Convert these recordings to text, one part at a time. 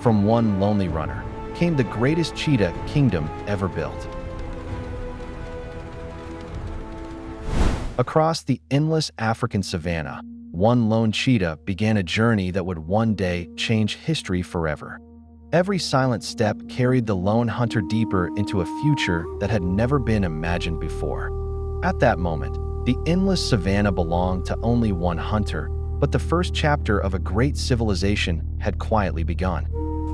from one lonely runner came the greatest cheetah kingdom ever built. Across the endless African savanna, one lone cheetah began a journey that would one day change history forever. Every silent step carried the lone hunter deeper into a future that had never been imagined before. At that moment, the endless savanna belonged to only one hunter, but the first chapter of a great civilization had quietly begun.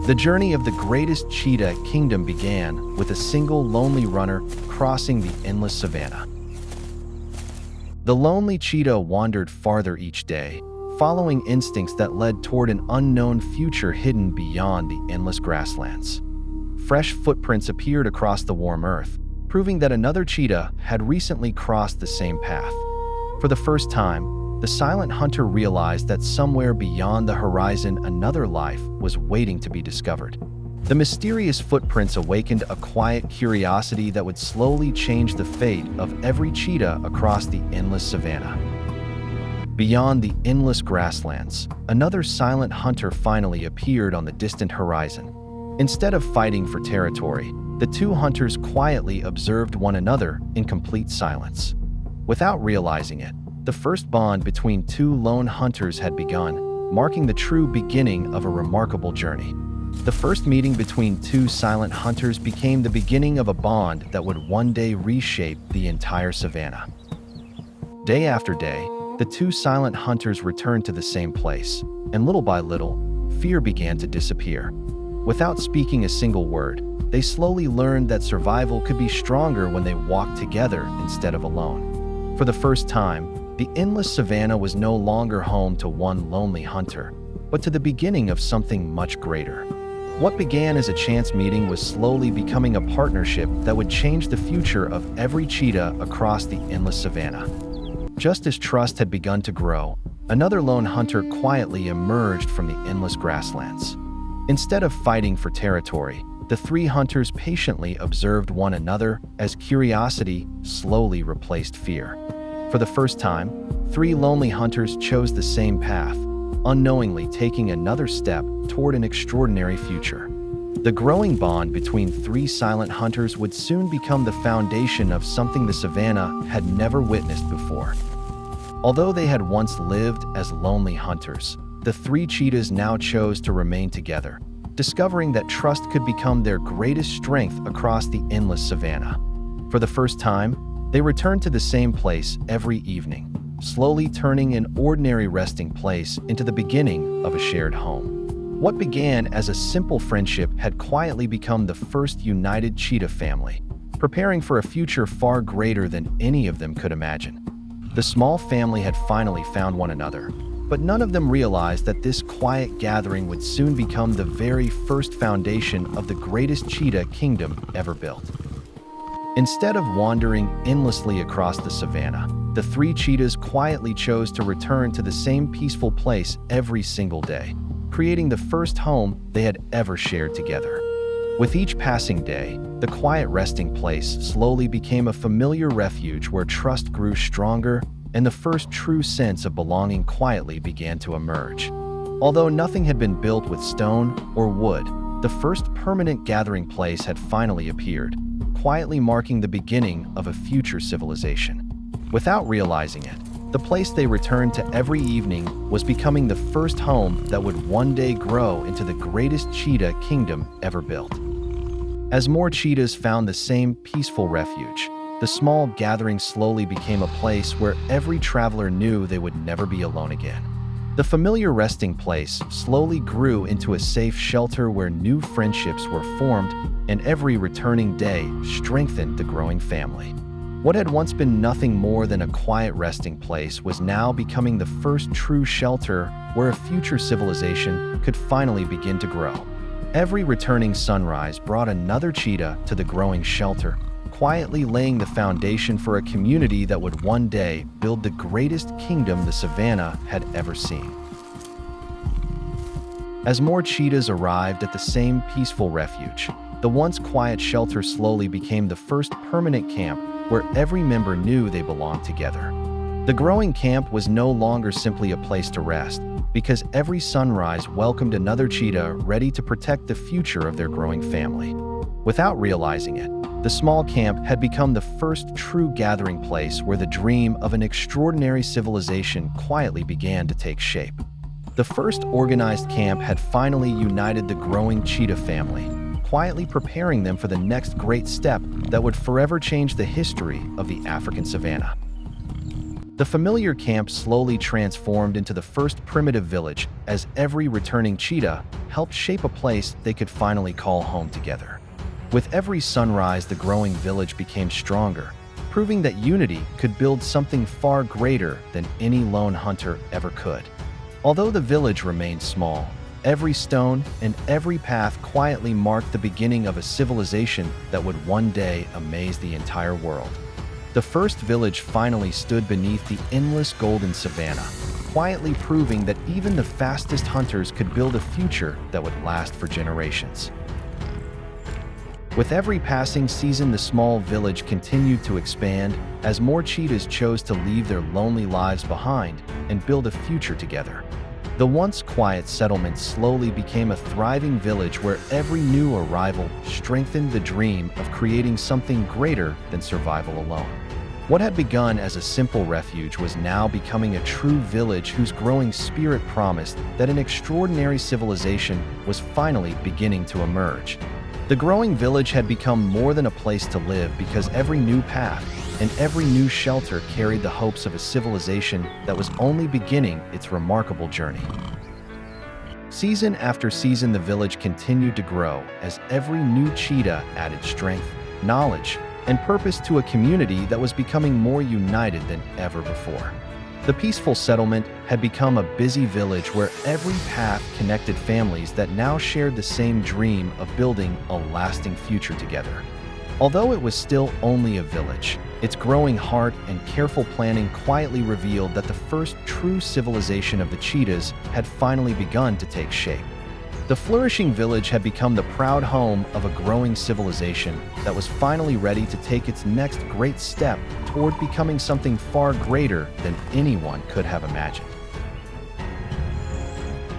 The journey of the greatest cheetah kingdom began with a single lonely runner crossing the endless savanna. The lonely cheetah wandered farther each day, following instincts that led toward an unknown future hidden beyond the endless grasslands. Fresh footprints appeared across the warm earth, proving that another cheetah had recently crossed the same path. For the first time, the silent hunter realized that somewhere beyond the horizon another life was waiting to be discovered. The mysterious footprints awakened a quiet curiosity that would slowly change the fate of every cheetah across the endless savanna. Beyond the endless grasslands, another silent hunter finally appeared on the distant horizon. Instead of fighting for territory, the two hunters quietly observed one another in complete silence. Without realizing it, the first bond between two lone hunters had begun, marking the true beginning of a remarkable journey. The first meeting between two silent hunters became the beginning of a bond that would one day reshape the entire savanna. Day after day, the two silent hunters returned to the same place, and little by little, fear began to disappear. Without speaking a single word, they slowly learned that survival could be stronger when they walked together instead of alone. For the first time, the endless savanna was no longer home to one lonely hunter, but to the beginning of something much greater. What began as a chance meeting was slowly becoming a partnership that would change the future of every cheetah across the endless savanna. Just as trust had begun to grow, another lone hunter quietly emerged from the endless grasslands. Instead of fighting for territory, the three hunters patiently observed one another as curiosity slowly replaced fear. For the first time, three lonely hunters chose the same path, unknowingly taking another step toward an extraordinary future. The growing bond between three silent hunters would soon become the foundation of something the savanna had never witnessed before. Although they had once lived as lonely hunters, the three cheetahs now chose to remain together, discovering that trust could become their greatest strength across the endless savanna. For the first time, they returned to the same place every evening, slowly turning an ordinary resting place into the beginning of a shared home. What began as a simple friendship had quietly become the first united cheetah family, preparing for a future far greater than any of them could imagine. The small family had finally found one another, but none of them realized that this quiet gathering would soon become the very first foundation of the greatest cheetah kingdom ever built. Instead of wandering endlessly across the savanna, the three cheetahs quietly chose to return to the same peaceful place every single day, creating the first home they had ever shared together. With each passing day, the quiet resting place slowly became a familiar refuge where trust grew stronger and the first true sense of belonging quietly began to emerge. Although nothing had been built with stone or wood, the first permanent gathering place had finally appeared, quietly marking the beginning of a future civilization. Without realizing it, the place they returned to every evening was becoming the first home that would one day grow into the greatest cheetah kingdom ever built. As more cheetahs found the same peaceful refuge, the small gathering slowly became a place where every traveler knew they would never be alone again. The familiar resting place slowly grew into a safe shelter where new friendships were formed, and every returning day strengthened the growing family. What had once been nothing more than a quiet resting place was now becoming the first true shelter where a future civilization could finally begin to grow. Every returning sunrise brought another cheetah to the growing shelter, quietly laying the foundation for a community that would one day build the greatest kingdom the savanna had ever seen. As more cheetahs arrived at the same peaceful refuge, the once quiet shelter slowly became the first permanent camp where every member knew they belonged together. The growing camp was no longer simply a place to rest, because every sunrise welcomed another cheetah ready to protect the future of their growing family. Without realizing it, the small camp had become the first true gathering place where the dream of an extraordinary civilization quietly began to take shape. The first organized camp had finally united the growing cheetah family, quietly preparing them for the next great step that would forever change the history of the African savanna. The familiar camp slowly transformed into the first primitive village as every returning cheetah helped shape a place they could finally call home together. With every sunrise, the growing village became stronger, proving that unity could build something far greater than any lone hunter ever could. Although the village remained small, every stone and every path quietly marked the beginning of a civilization that would one day amaze the entire world. The first village finally stood beneath the endless golden savanna, quietly proving that even the fastest hunters could build a future that would last for generations. With every passing season, the small village continued to expand as more cheetahs chose to leave their lonely lives behind and build a future together. The once quiet settlement slowly became a thriving village where every new arrival strengthened the dream of creating something greater than survival alone. What had begun as a simple refuge was now becoming a true village whose growing spirit promised that an extraordinary civilization was finally beginning to emerge. The growing village had become more than a place to live because every new path and every new shelter carried the hopes of a civilization that was only beginning its remarkable journey. Season after season, the village continued to grow as every new cheetah added strength, knowledge, and purpose to a community that was becoming more united than ever before. The peaceful settlement had become a busy village where every path connected families that now shared the same dream of building a lasting future together. Although it was still only a village, its growing heart and careful planning quietly revealed that the first true civilization of the cheetahs had finally begun to take shape. The flourishing village had become the proud home of a growing civilization that was finally ready to take its next great step toward becoming something far greater than anyone could have imagined.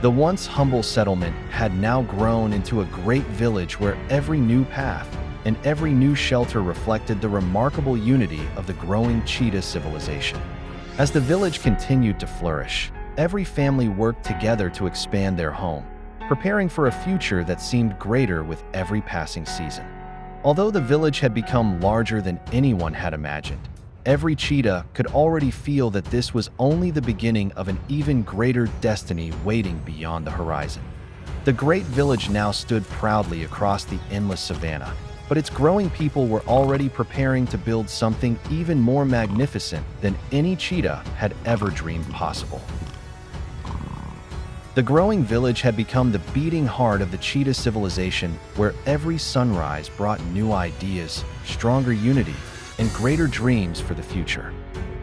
The once humble settlement had now grown into a great village where every new path and every new shelter reflected the remarkable unity of the growing cheetah civilization. As the village continued to flourish, every family worked together to expand their home, preparing for a future that seemed greater with every passing season. Although the village had become larger than anyone had imagined, every cheetah could already feel that this was only the beginning of an even greater destiny waiting beyond the horizon. The great village now stood proudly across the endless savanna, but its growing people were already preparing to build something even more magnificent than any cheetah had ever dreamed possible. The growing village had become the beating heart of the cheetah civilization, where every sunrise brought new ideas, stronger unity, and greater dreams for the future.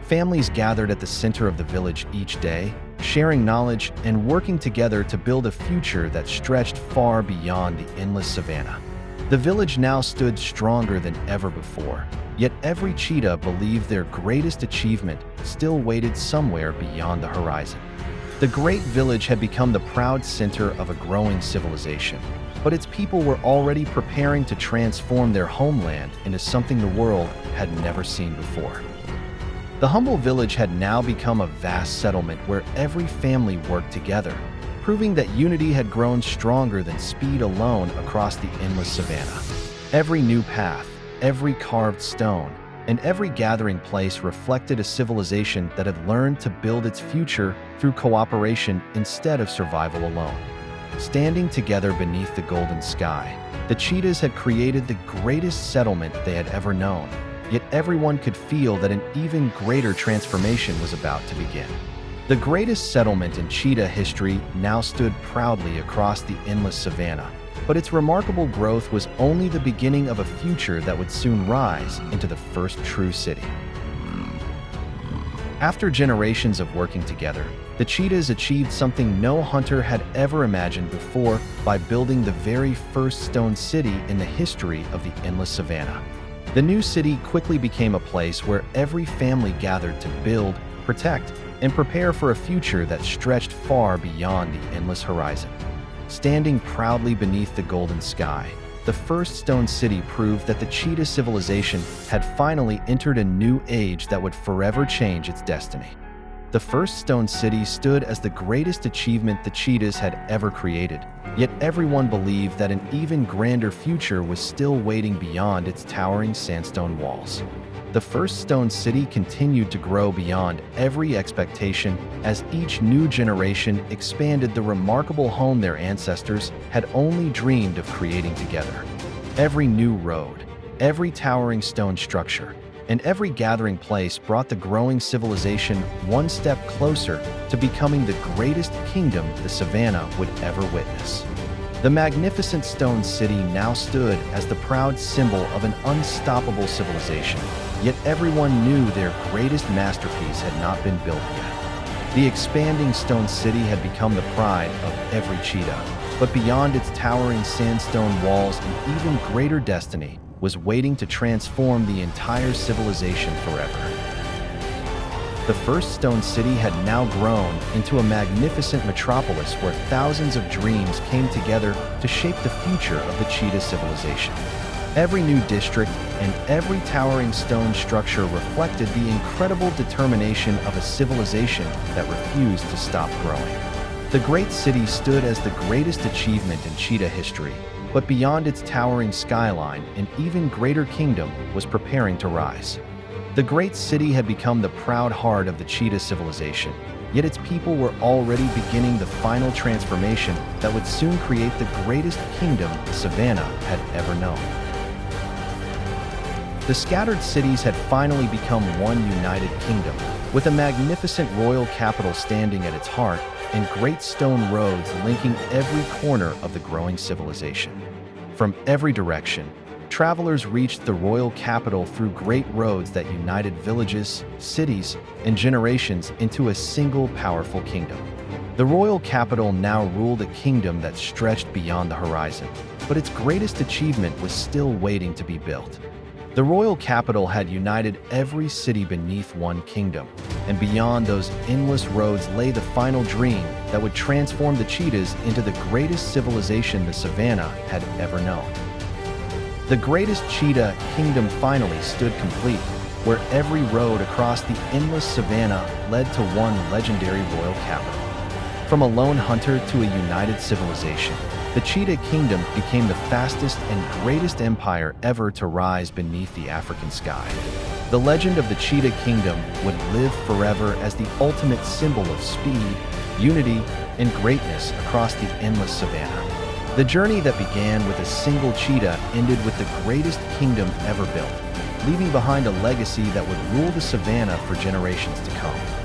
Families gathered at the center of the village each day, sharing knowledge and working together to build a future that stretched far beyond the endless savanna. The village now stood stronger than ever before, yet every cheetah believed their greatest achievement still waited somewhere beyond the horizon. The great village had become the proud center of a growing civilization, but its people were already preparing to transform their homeland into something the world had never seen before. The humble village had now become a vast settlement where every family worked together, proving that unity had grown stronger than speed alone across the endless savanna. Every new path, every carved stone, and every gathering place reflected a civilization that had learned to build its future through cooperation instead of survival alone. Standing together beneath the golden sky, the cheetahs had created the greatest settlement they had ever known, yet everyone could feel that an even greater transformation was about to begin. The greatest settlement in cheetah history now stood proudly across the endless savanna, but its remarkable growth was only the beginning of a future that would soon rise into the first true city. After generations of working together, the cheetahs achieved something no hunter had ever imagined before by building the very first stone city in the history of the endless savanna. The new city quickly became a place where every family gathered to build, protect, and prepare for a future that stretched far beyond the endless horizon. Standing proudly beneath the golden sky, the first stone city proved that the Cheetah civilization had finally entered a new age that would forever change its destiny. The first stone city stood as the greatest achievement the Cheetahs had ever created, yet everyone believed that an even grander future was still waiting beyond its towering sandstone walls. The first stone city continued to grow beyond every expectation as each new generation expanded the remarkable home their ancestors had only dreamed of creating together. Every new road, every towering stone structure, and every gathering place brought the growing civilization one step closer to becoming the greatest kingdom the savannah would ever witness. The magnificent stone city now stood as the proud symbol of an unstoppable civilization, yet everyone knew their greatest masterpiece had not been built yet. The expanding stone city had become the pride of every cheetah, but beyond its towering sandstone walls, an even greater destiny was waiting to transform the entire civilization forever. The first stone city had now grown into a magnificent metropolis where thousands of dreams came together to shape the future of the Cheetah civilization. Every new district and every towering stone structure reflected the incredible determination of a civilization that refused to stop growing. The great city stood as the greatest achievement in Cheetah history, but beyond its towering skyline, an even greater kingdom was preparing to rise. The great city had become the proud heart of the Cheetah civilization, yet its people were already beginning the final transformation that would soon create the greatest kingdom the savannah had ever known. The scattered cities had finally become one united kingdom, with a magnificent royal capital standing at its heart and great stone roads linking every corner of the growing civilization. From every direction, travelers reached the royal capital through great roads that united villages, cities, and generations into a single powerful kingdom. The royal capital now ruled a kingdom that stretched beyond the horizon, but its greatest achievement was still waiting to be built. The royal capital had united every city beneath one kingdom, and beyond those endless roads lay the final dream that would transform the Cheetahs into the greatest civilization the savannah had ever known. The greatest Cheetah kingdom finally stood complete, where every road across the endless savannah led to one legendary royal capital. From a lone hunter to a united civilization, the Cheetah Kingdom became the fastest and greatest empire ever to rise beneath the African sky. The legend of the Cheetah Kingdom would live forever as the ultimate symbol of speed, unity, and greatness across the endless savannah. The journey that began with a single cheetah ended with the greatest kingdom ever built, leaving behind a legacy that would rule the savannah for generations to come.